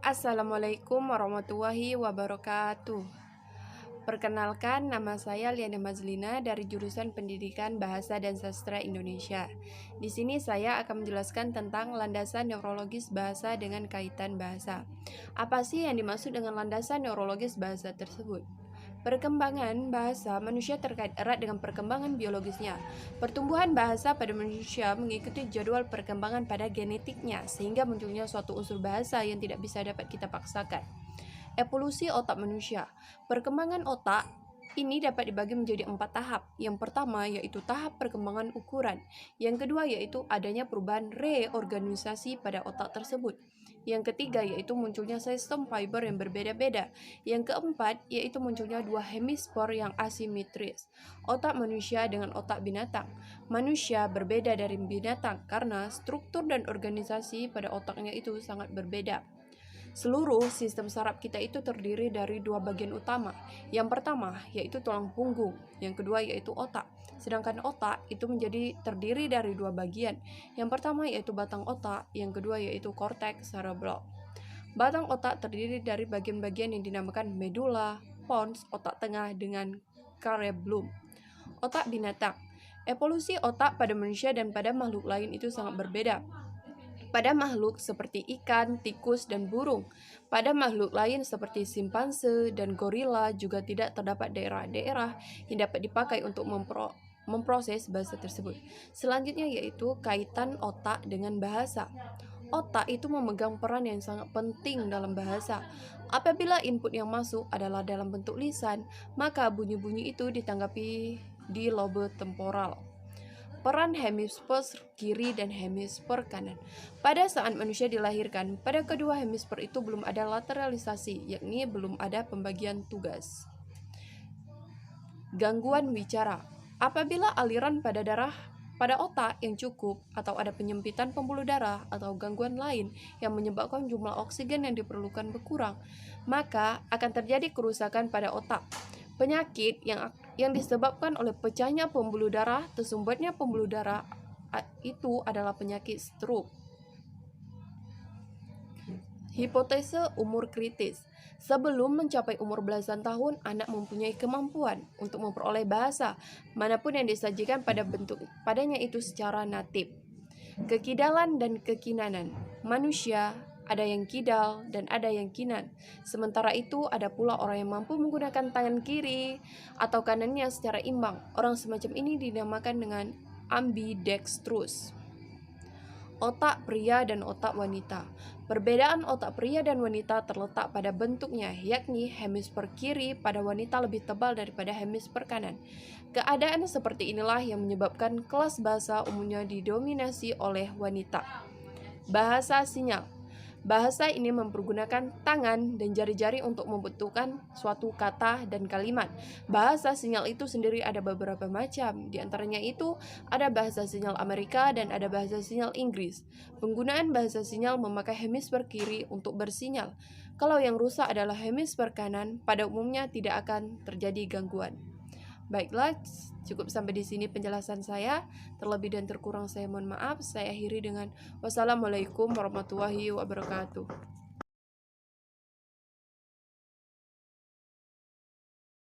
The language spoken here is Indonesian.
Assalamualaikum warahmatullahi wabarakatuh. Perkenalkan, nama saya Liana Mazlina dari jurusan Pendidikan Bahasa dan Sastra Indonesia. Di sini saya akan menjelaskan tentang landasan neurologis bahasa dengan kaitan bahasa. Apa sih yang dimaksud dengan landasan neurologis bahasa tersebut? Perkembangan bahasa manusia terkait erat dengan perkembangan biologisnya. Pertumbuhan bahasa pada manusia mengikuti jadwal perkembangan pada genetiknya, sehingga munculnya suatu unsur bahasa yang tidak bisa dapat kita paksakan. Evolusi otak manusia. Perkembangan otak ini dapat dibagi menjadi 4 tahap. Yang pertama yaitu tahap perkembangan ukuran. Yang kedua yaitu adanya perubahan reorganisasi pada otak tersebut. Yang ketiga yaitu munculnya sistem fiber yang berbeda-beda. Yang keempat yaitu munculnya dua hemisfer yang asimetris. Otak manusia dengan otak binatang. Manusia berbeda dari binatang karena struktur dan organisasi pada otaknya itu sangat berbeda. Seluruh sistem saraf kita itu terdiri dari dua bagian utama. Yang pertama yaitu tulang punggung, yang kedua yaitu otak. Sedangkan otak itu terdiri dari dua bagian. Yang pertama yaitu batang otak, yang kedua yaitu korteks cerebral. Batang otak terdiri dari bagian-bagian yang dinamakan medula, pons, otak tengah dengan cerebellum. Otak binatang. Evolusi otak pada manusia dan pada makhluk lain itu sangat berbeda. Pada makhluk seperti ikan, tikus, dan burung. Pada makhluk lain seperti simpanse dan gorila juga tidak terdapat daerah-daerah yang dapat dipakai untuk memproses bahasa tersebut. Selanjutnya yaitu kaitan otak dengan bahasa. Otak itu memegang peran yang sangat penting dalam bahasa. Apabila input yang masuk adalah dalam bentuk lisan, maka bunyi-bunyi itu ditanggapi di lobe temporal. Peran hemisfer kiri dan hemisfer kanan. Pada saat manusia dilahirkan, pada kedua hemisfer itu belum ada lateralisasi, yakni belum ada pembagian tugas. Gangguan bicara. Apabila aliran pada otak yang cukup atau ada penyempitan pembuluh darah atau gangguan lain yang menyebabkan jumlah oksigen yang diperlukan berkurang, maka akan terjadi kerusakan pada otak. Penyakit yang disebabkan oleh pecahnya pembuluh darah, tersumbatnya pembuluh darah itu adalah penyakit stroke. Hipotese umur kritis. Sebelum mencapai umur belasan tahun, anak mempunyai kemampuan untuk memperoleh bahasa manapun yang disajikan padanya itu secara natif. Kekidalan dan kekinanan. Manusia ada yang kidal dan ada yang kinan. Sementara itu ada pula orang yang mampu menggunakan tangan kiri atau kanannya secara imbang. Orang semacam ini dinamakan dengan ambidextrous. Otak pria dan otak wanita. Perbedaan otak pria dan wanita terletak pada bentuknya, yakni hemisfer kiri pada wanita lebih tebal daripada hemisfer kanan. Keadaan seperti inilah yang menyebabkan kelas bahasa umumnya didominasi oleh wanita. Bahasa sinyal. Bahasa ini mempergunakan tangan dan jari-jari untuk membentukkan suatu kata dan kalimat. Bahasa sinyal itu sendiri ada beberapa macam. Di antaranya itu ada bahasa sinyal Amerika dan ada bahasa sinyal Inggris. Penggunaan bahasa sinyal memakai hemisfer kiri untuk bersinyal. Kalau yang rusak adalah hemisfer kanan, pada umumnya tidak akan terjadi gangguan. Baiklah, cukup sampai di sini penjelasan saya. Terlebih dan terkurang saya mohon maaf. Saya akhiri dengan wassalamualaikum warahmatullahi wabarakatuh.